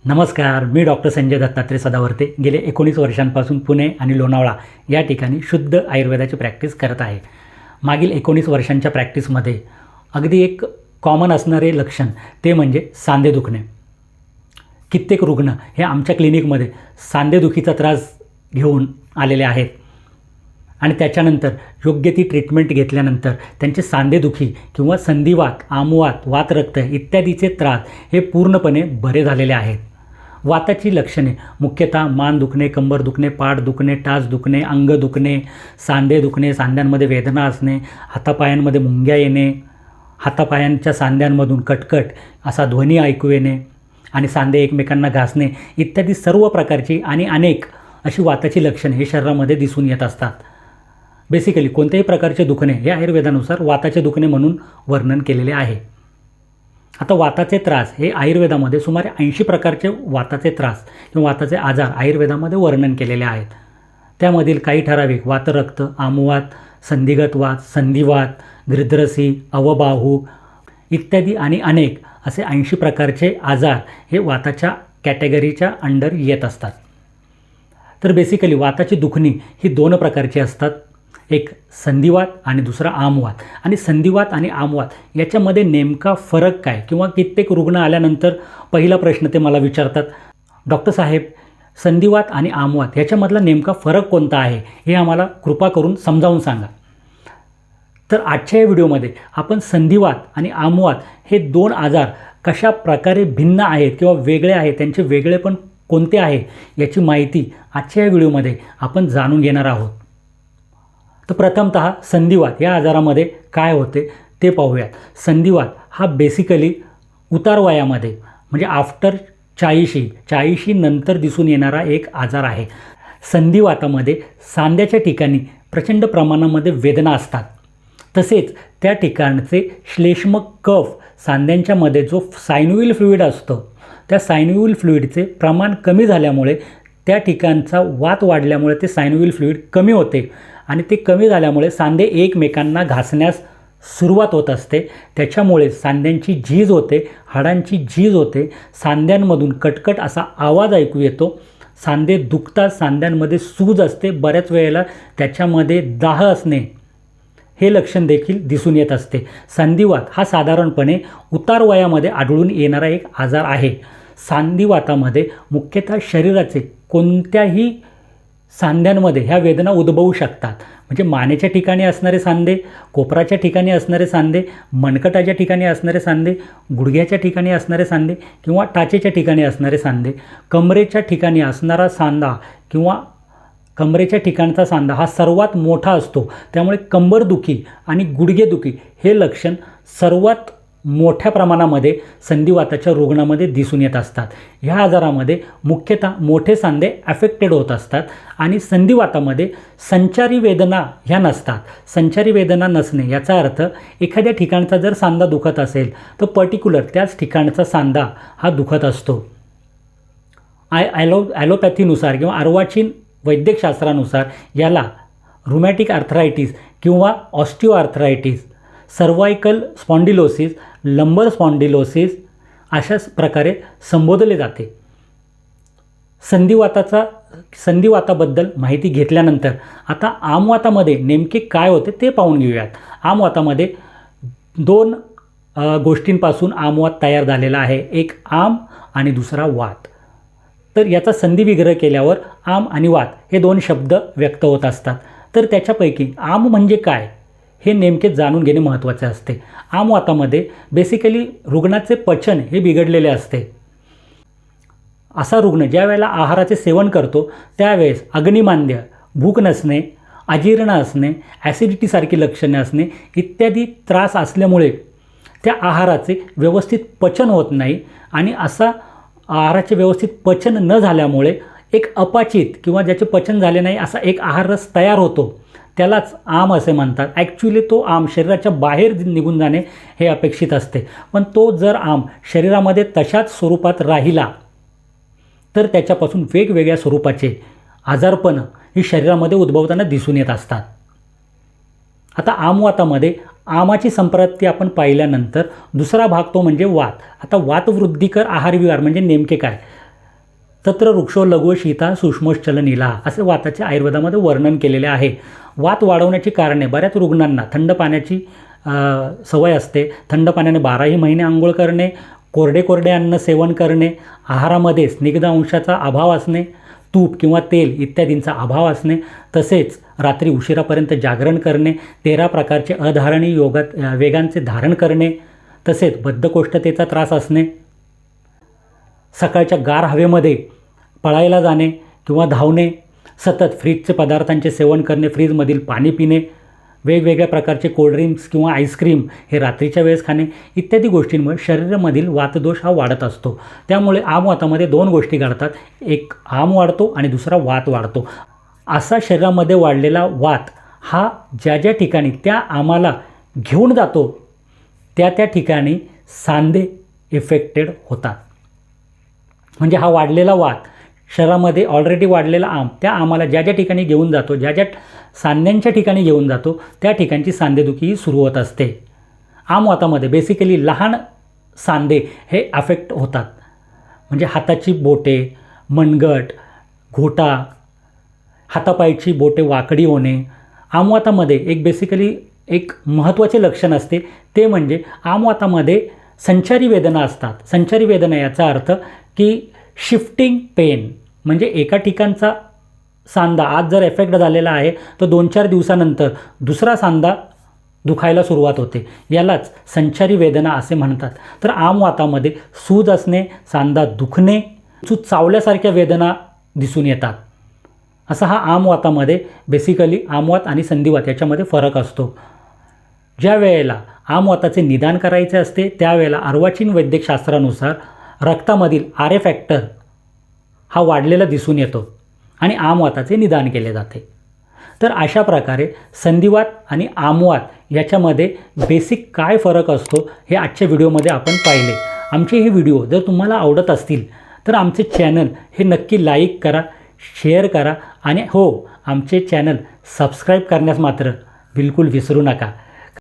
नमस्कार, मी डॉक्टर संजय दत्तात्रय सदावर्ते गेले 19 वर्षांपासून पुणे आणि लोणावळा या ठिकाणी शुद्ध आयुर्वेदाची प्रॅक्टिस करत आहे. मागील 19 वर्षांच्या प्रॅक्टिसमध्ये अगदी एक कॉमन असणारे लक्षण ते म्हणजे सांधे दुखणे. कित्येक रुग्ण हे आमच्या क्लिनिकमध्ये सांधेदुखीचा त्रास घेऊन आलेले आहेत आणि त्याच्यानंतर योग्य ती ट्रीटमेंट घेतल्यानंतर त्यांचे सांधेदुखी किंवा संधिवात, आमवात, वातरक्त इत्यादीचे त्रास हे पूर्णपणे बरे झालेले आहेत. वाताची लक्षणे मुख्यतः मान दुखणे, कंबर दुखणे, पाठ दुखणे, टाच दुखणे, अंग दुखणे, सांधे दुखणे, सांध्यांमध्ये वेदना असणे, हातापायांमध्ये मुंग्या येणे, हातापायांच्या सांध्यांमधून कटकट असा ध्वनी ऐकू येणे आणि सांधे एकमेकांना घासणे इत्यादी सर्व प्रकारची आणि अनेक अशी वाताची लक्षणे हे शरीरामध्ये दिसून येत असतात. बेसिकली कोणत्याही प्रकारचे दुखणे हे आयुर्वेदानुसार वाताचे दुखणे म्हणून वर्णन केलेले आहे. आता वाताचे त्रास हे आयुर्वेदामध्ये सुमारे 80 प्रकारचे वाताचे त्रास किंवा वाताचे आजार आयुर्वेदामध्ये वर्णन केलेले आहेत. त्यामधील काही ठराविक वातरक्त, आमवात, संधिगत वात, संधिवात, गृध्रसी, अवबाहू इत्यादी आणि अनेक असे 80 प्रकारचे आजार हे वाताच्या कॅटेगरीच्या अंडर येत असतात. तर बेसिकली वाताची दुखणी ही 2 प्रकारची असतात. एक संधिवात आणि दुसरा आमवात. आणि संधिवात आणि आमवात याच्यामध्ये नेमका फरक काय किंवा कित्येक रुग्ण आल्यानंतर पहिला प्रश्न ते मला विचारतात, डॉक्टर साहेब संधिवात आणि आमवात याच्यामधला नेमका फरक कोणता आहे हे आम्हाला कृपा करून समजावून सांगा. तर आजच्या या व्हिडिओमध्ये आपण संधिवात आणि आमवात हे 2 आजार कशा प्रकारे भिन्न आहेत किंवा वेगळे आहेत, त्यांचे वेगळेपण कोणते आहे याची माहिती आजच्या या व्हिडिओमध्ये आपण जाणून घेणार आहोत. तर प्रथमतः संधिवात या आजारामध्ये काय होते ते पाहूयात. संधिवात हा बेसिकली उतार वयामध्ये म्हणजे आफ्टर 40 नंतर दिसून येणारा एक आजार आहे. संधिवातामध्ये सांध्याच्या ठिकाणी प्रचंड प्रमाणामध्ये वेदना असतात. तसेच त्या ठिकाणचे श्लेष्मक कफ सांध्यांच्यामध्ये जो सायनोव्हिल फ्लुइड असतो त्या सायनोव्हिल फ्लुइडचे प्रमाण कमी झाल्यामुळे त्या ठिकाणचा वात वाढल्यामुळे ते सायनोव्हिल फ्लुइड कमी होते आणि ते कमी झाल्यामुळे सांधे एकमेकांना घासण्यास सुरुवात होत असते. त्याच्यामुळे सांध्यांची झीज होते, हाडांची झीज होते, सांध्यांमधून कटकट असा आवाज ऐकू येतो, सांधे दुखतात, सांध्यांमध्ये सूज असते, बऱ्याच वेळेला त्याच्यामध्ये दाह असणे हे लक्षण देखील दिसून येत असते. संधिवात हा साधारणपणे उतार वयामध्ये आढळून येणारा एक आजार आहे. संधिवातामध्ये मुख्यतः शरीराचे कोणत्याही सांध्यांमध्ये ह्या वेदना उद्भवू शकतात. म्हणजे मानेच्या ठिकाणी असणारे सांधे, कोपराच्या ठिकाणी असणारे सांधे, मनकटाच्या ठिकाणी असणारे सांधे, गुडघ्याच्या ठिकाणी असणारे सांधे किंवा टाचेच्या ठिकाणी असणारे सांधे, कमरेच्या ठिकाणी असणारा सांधा किंवा कमरेच्या ठिकाणचा सांधा हा सर्वात मोठा असतो. त्यामुळे कंबरदुखी आणि गुडघेदुखी हे लक्षण सर्वात मोठ्या प्रमाणामध्ये संधिवाताच्या रुग्णामध्ये दिसून येत असतात. ह्या आजारामध्ये मुख्यतः मोठे सांधे अफेक्टेड होत असतात आणि संधिवातामध्ये संचारी वेदना ह्या नसतात. संचारी वेदना नसणे याचा अर्थ एखाद्या ठिकाणचा जर सांधा दुखत असेल तर पर्टिक्युलर त्याच ठिकाणचा सांधा हा दुखत असतो. ॲलोपॅथीनुसार किंवा अर्वाचीन वैद्यकशास्त्रानुसार याला रुमॅटिक आर्थरायटिस किंवा ऑस्टिओआर्थरायटिस, सर्वायकल स्पॉन्डिलोसिस, लंबर स्पॉन्डिलोसिस अशाच प्रकारे संबोधले जाते. संधिवाताबद्दल माहिती घेतल्यानंतर आता आमवातामध्ये नेमके काय होते ते पाहून घेऊयात. आमवातामध्ये 2 गोष्टींपासून आमवात तयार झालेला आहे. एक आम आणि दुसरा वात. तर याचा संधिविग्रह केल्यावर आम आणि वात हे 2 शब्द व्यक्त होत असतात. तर त्याच्यापैकी आम म्हणजे काय हे नेमके जाणून घेणे महत्त्वाचे असते. आमवातामध्ये बेसिकली रुग्णाचे पचन हे बिघडलेले असते. असा रुग्ण ज्या वेळेला आहाराचे सेवन करतो त्यावेळेस अग्निमांद्य, भूक नसणे, अजीर्ण असणे, ॲसिडिटीसारखी लक्षणे असणे इत्यादी त्रास असल्यामुळे त्या आहाराचे व्यवस्थित पचन होत नाही आणि असा आहाराचे व्यवस्थित पचन न झाल्यामुळे एक अपचित किंवा ज्याचे पचन झाले नाही असा एक आहाररस तयार होतो. त्यालाच आम असे म्हणतात. ॲक्च्युली तो आम शरीराच्या बाहेर निघून जाणे हे अपेक्षित असते. पण तो जर आम शरीरामध्ये तशाच स्वरूपात राहिला तर त्याच्यापासून वेगवेगळ्या स्वरूपाचे आजारपण ही शरीरामध्ये उद्भवताना दिसून येत असतात. आता आमवातामध्ये आमाची संप्राप्ती आपण पाहिल्यानंतर दुसरा भाग तो म्हणजे वात. आता वातवृद्धिकर आहारविहार म्हणजे नेमके काय. तत्र वृक्षो लघु शीता सूक्ष्मोश्चल नीला असे वाताचे आयुर्वेदामध्ये वर्णन केलेले आहे. वात वाढवण्याची कारणे, बऱ्याच रुग्णांना थंड पाण्याची सवय असते. थंड पाण्याने 12ही महिने आंघोळ करणे, कोरडे अन्न सेवन करणे, आहारामध्ये स्निग्ध अंशाचा अभाव असणे, तूप किंवा तेल इत्यादींचा अभाव असणे, तसेच रात्री उशिरापर्यंत जागरण करणे, 13 प्रकारचे अधारणी वेगांचे धारण करणे, तसेच बद्धकोष्ठतेचा त्रास असणे, सकाळच्या गार हवेमध्ये पळायला जाणे किंवा धावणे, सतत फ्रीजचे पदार्थांचे सेवन करणे, फ्रीजमधील पाणी पिणे, वेगवेगळ्या प्रकारचे कोल्ड्रिंक्स किंवा आईस्क्रीम हे रात्रीच्या वेळेस खाणे इत्यादी गोष्टींमुळे शरीरामधील वातदोष हा वाढत असतो. त्यामुळे आमवातामध्ये 2 गोष्टी घडतात. एक आम वाढतो आणि दुसरा वात वाढतो. असा शरीरामध्ये वाढलेला वात हा ज्या ठिकाणी त्या आमाला घेऊन जातो त्या ठिकाणी सांधे इफेक्टेड होतात. म्हणजे हा वाढलेला वात शरीरामध्ये ऑलरेडी वाढलेला आम त्या आमाला ज्या ठिकाणी घेऊन जातो, ज्या सांध्यांच्या ठिकाणी घेऊन जातो त्या ठिकाणची सांधेदुखी सुरू होत असते. आमवातामध्ये बेसिकली लहान सांधे हे अफेक्ट होतात. म्हणजे हाताची बोटे, मनगट, घोटा, हातापायची बोटे वाकडी होणे. आमवातामध्ये एक महत्त्वाचे लक्षण असते ते म्हणजे आमवातामध्ये संचारी वेदना असतात. संचारी वेदना याचा अर्थ की शिफ्टिंग पेन, म्हणजे एका ठिकाणचा सांधा आज जर एफेक्ट झालेला आहे तर 2-4 दिवसानंतर दुसरा सांधा दुखायला सुरुवात होते. यालाच संचारी वेदना असे म्हणतात. तर आमवातामध्ये सूज असणे, सांधा दुखणे, चावल्यासारख्या वेदना दिसून येतात. असा हा आमवातामध्ये बेसिकली आमवात आणि संधिवात याच्यामध्ये फरक असतो. ज्या वेळेला आमवाताचे निदान करायचे असते त्यावेळेला अर्वाचीन वैद्यकशास्त्रानुसार रक्तामधील आर ए फॅक्टर हा वाढलेला दिसून येतो आणि आमवाताचे निदान केले जाते. तर अशा प्रकारे संधिवात आणि आमवात याच्यामध्ये बेसिक काय फरक असतो हे आजच्या व्हिडिओमध्ये आपण पाहिले. आमचे हे व्हिडिओ जर तुम्हाला आवडत असतील तर आमचे चॅनल हे नक्की लाईक करा, शेअर करा आणि आमचे चॅनल सबस्क्राईब करण्यास मात्र बिलकुल विसरू नका.